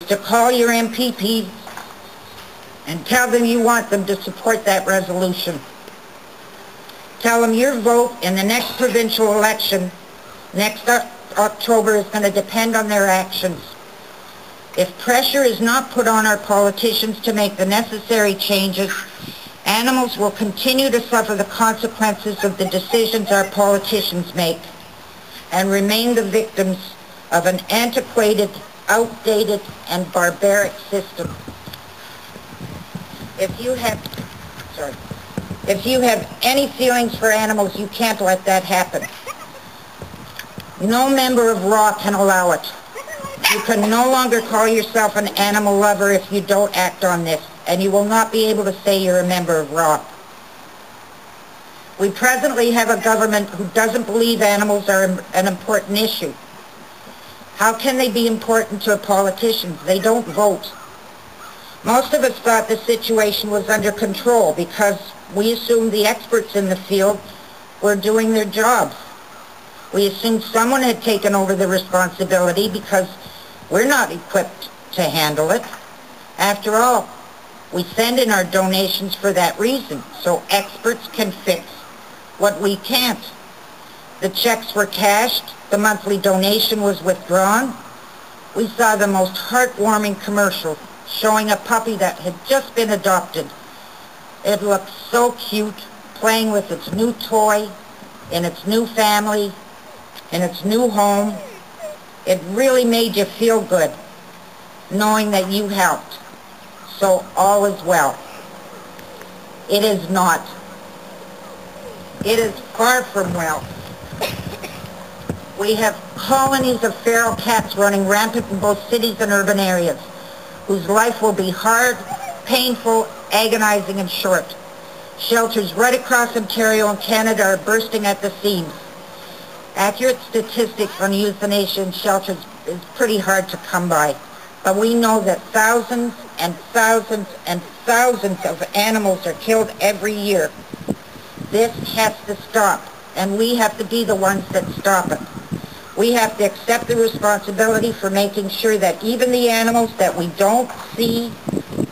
to call your MPPs and tell them you want them to support that resolution. Tell them your vote in the next provincial election next October is going to depend on their actions. If pressure is not put on our politicians to make the necessary changes, animals will continue to suffer the consequences of the decisions our politicians make and remain the victims of an antiquated, outdated, and barbaric system. If you have any feelings for animals, you can't let that happen. No member of RAAW can allow it. You can no longer call yourself an animal lover if you don't act on this, and you will not be able to say you're a member of RAAW. We presently have a government who doesn't believe animals are an important issue. How can they be important to politicians? They don't vote. Most of us thought the situation was under control because we assumed the experts in the field were doing their jobs. We assumed someone had taken over the responsibility because we're not equipped to handle it. After all, we send in our donations for that reason, so experts can fix what we can't. The checks were cashed, the monthly donation was withdrawn. We saw the most heartwarming commercial showing a puppy that had just been adopted. It looked so cute, playing with its new toy, in its new family, in its new home. It really made you feel good, knowing that you helped. So all is well. It is not. It is far from well. We have colonies of feral cats running rampant in both cities and urban areas, whose life will be hard, painful, agonizing, and short. Shelters right across Ontario and Canada are bursting at the seams. Accurate statistics on euthanasia in shelters is pretty hard to come by, but we know that thousands and thousands and thousands of animals are killed every year. This has to stop, and we have to be the ones that stop it. We have to accept the responsibility for making sure that even the animals that we don't see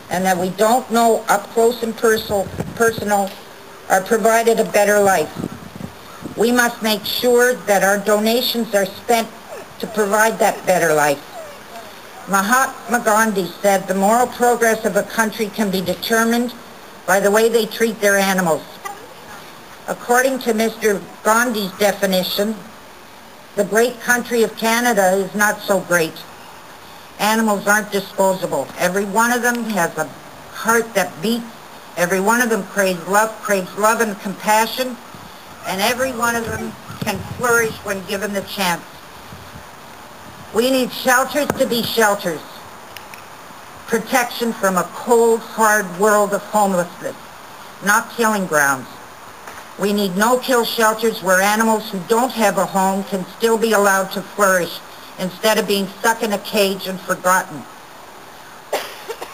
and that we don't know up close and personal are provided a better life. We must make sure that our donations are spent to provide that better life. Mahatma Gandhi said the moral progress of a country can be determined by the way they treat their animals. According to Mr. Gandhi's definition, the great country of Canada is not so great. Animals aren't disposable. Every one of them has a heart that beats. Every one of them craves love and compassion. And every one of them can flourish when given the chance. We need shelters to be shelters. Protection from a cold, hard world of homelessness, not killing grounds. We need no-kill shelters where animals who don't have a home can still be allowed to flourish instead of being stuck in a cage and forgotten.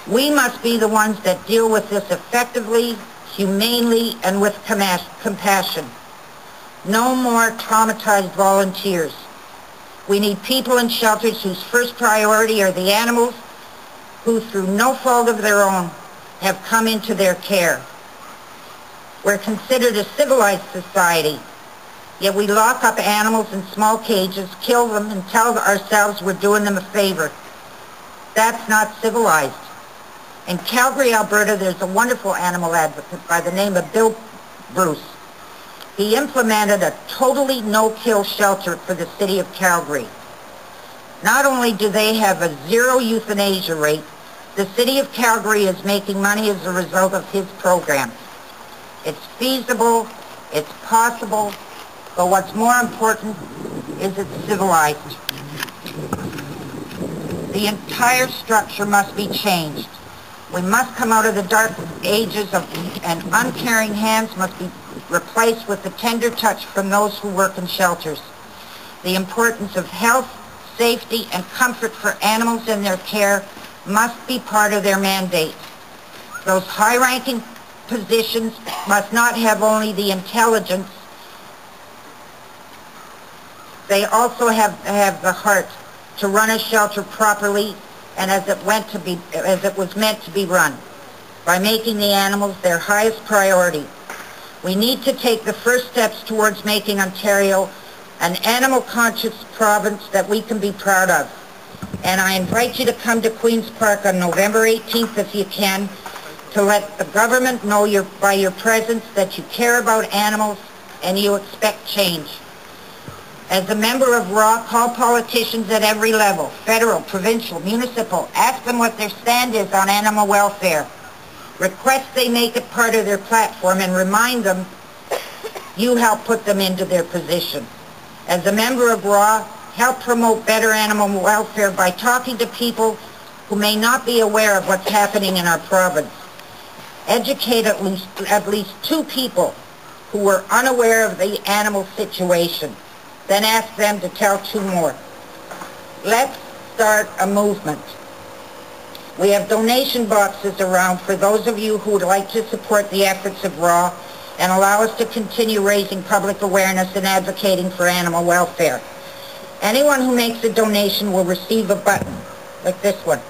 We must be the ones that deal with this effectively, humanely, and with compassion. No more traumatized volunteers. We need people in shelters whose first priority are the animals who, through no fault of their own, have come into their care. We're considered a civilized society, yet we lock up animals in small cages, kill them, and tell ourselves we're doing them a favor. That's not civilized. In Calgary, Alberta, there's a wonderful animal advocate by the name of Bill Bruce. He implemented a totally no-kill shelter for the city of Calgary. Not only do they have a zero euthanasia rate, the city of Calgary is making money as a result of his program. It's feasible, it's possible, but what's more important is it's civilized. The entire structure must be changed. We must come out of the dark ages and uncaring hands must be replaced with the tender touch from those who work in shelters. The importance of health, safety, and comfort for animals in their care must be part of their mandate. Those high-ranking positions must not have only the intelligence, they also have the heart to run a shelter properly and as it was meant to be run, by making the animals their highest priority. We need to take the first steps towards making Ontario an animal-conscious province that we can be proud of. And I invite you to come to Queen's Park on November 18th if you can, to let the government know by your presence that you care about animals and you expect change. As a member of RAAW, call politicians at every level, federal, provincial, municipal, ask them what their stand is on animal welfare. Request they make it part of their platform and remind them you help put them into their position. As a member of RAAW, help promote better animal welfare by talking to people who may not be aware of what's happening in our province. Educate at least 2 people who were unaware of the animal situation. Then ask them to tell 2 more. Let's start a movement. We have donation boxes around for those of you who would like to support the efforts of RAAW and allow us to continue raising public awareness and advocating for animal welfare. Anyone who makes a donation will receive a button, like this one.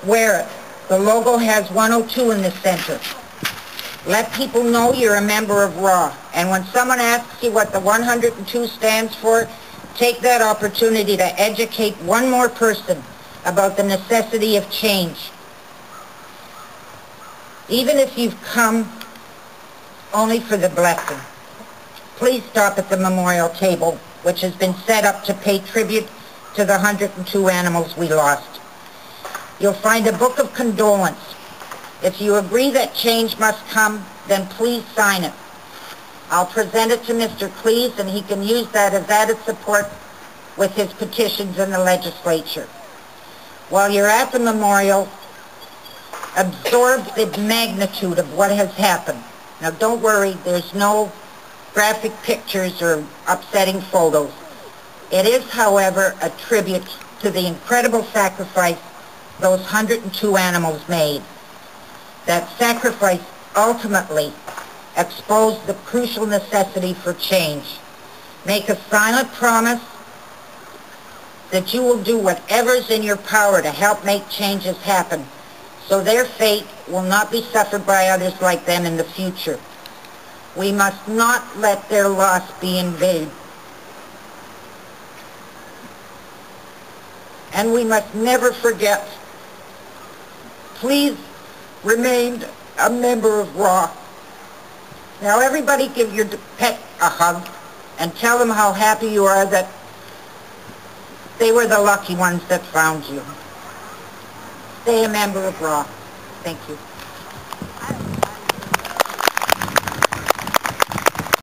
Wear it. The logo has 102 in the center. Let people know you're a member of RAAW, and when someone asks you what the 102 stands for, take that opportunity to educate one more person about the necessity of change. Even if you've come only for the blessing, please stop at the memorial table, which has been set up to pay tribute to the 102 animals we lost. You'll find a book of condolence. If you agree that change must come, then please sign it. I'll present it to Mr. Cleese, and he can use that as added support with his petitions in the legislature. While you're at the memorial, absorb the magnitude of what has happened. Now don't worry, there's no graphic pictures or upsetting photos. It is, however, a tribute to the incredible sacrifice those 102 animals made. That sacrifice ultimately exposed the crucial necessity for change. Make a silent promise that you will do whatever's in your power to help make changes happen, so their fate will not be suffered by others like them in the future. We must not let their loss be in vain. And we must never forget, please remain a member of RAAW. Now everybody give your pet a hug and tell them how happy you are that they were the lucky ones that found you. Stay a member of RAAW. Thank you.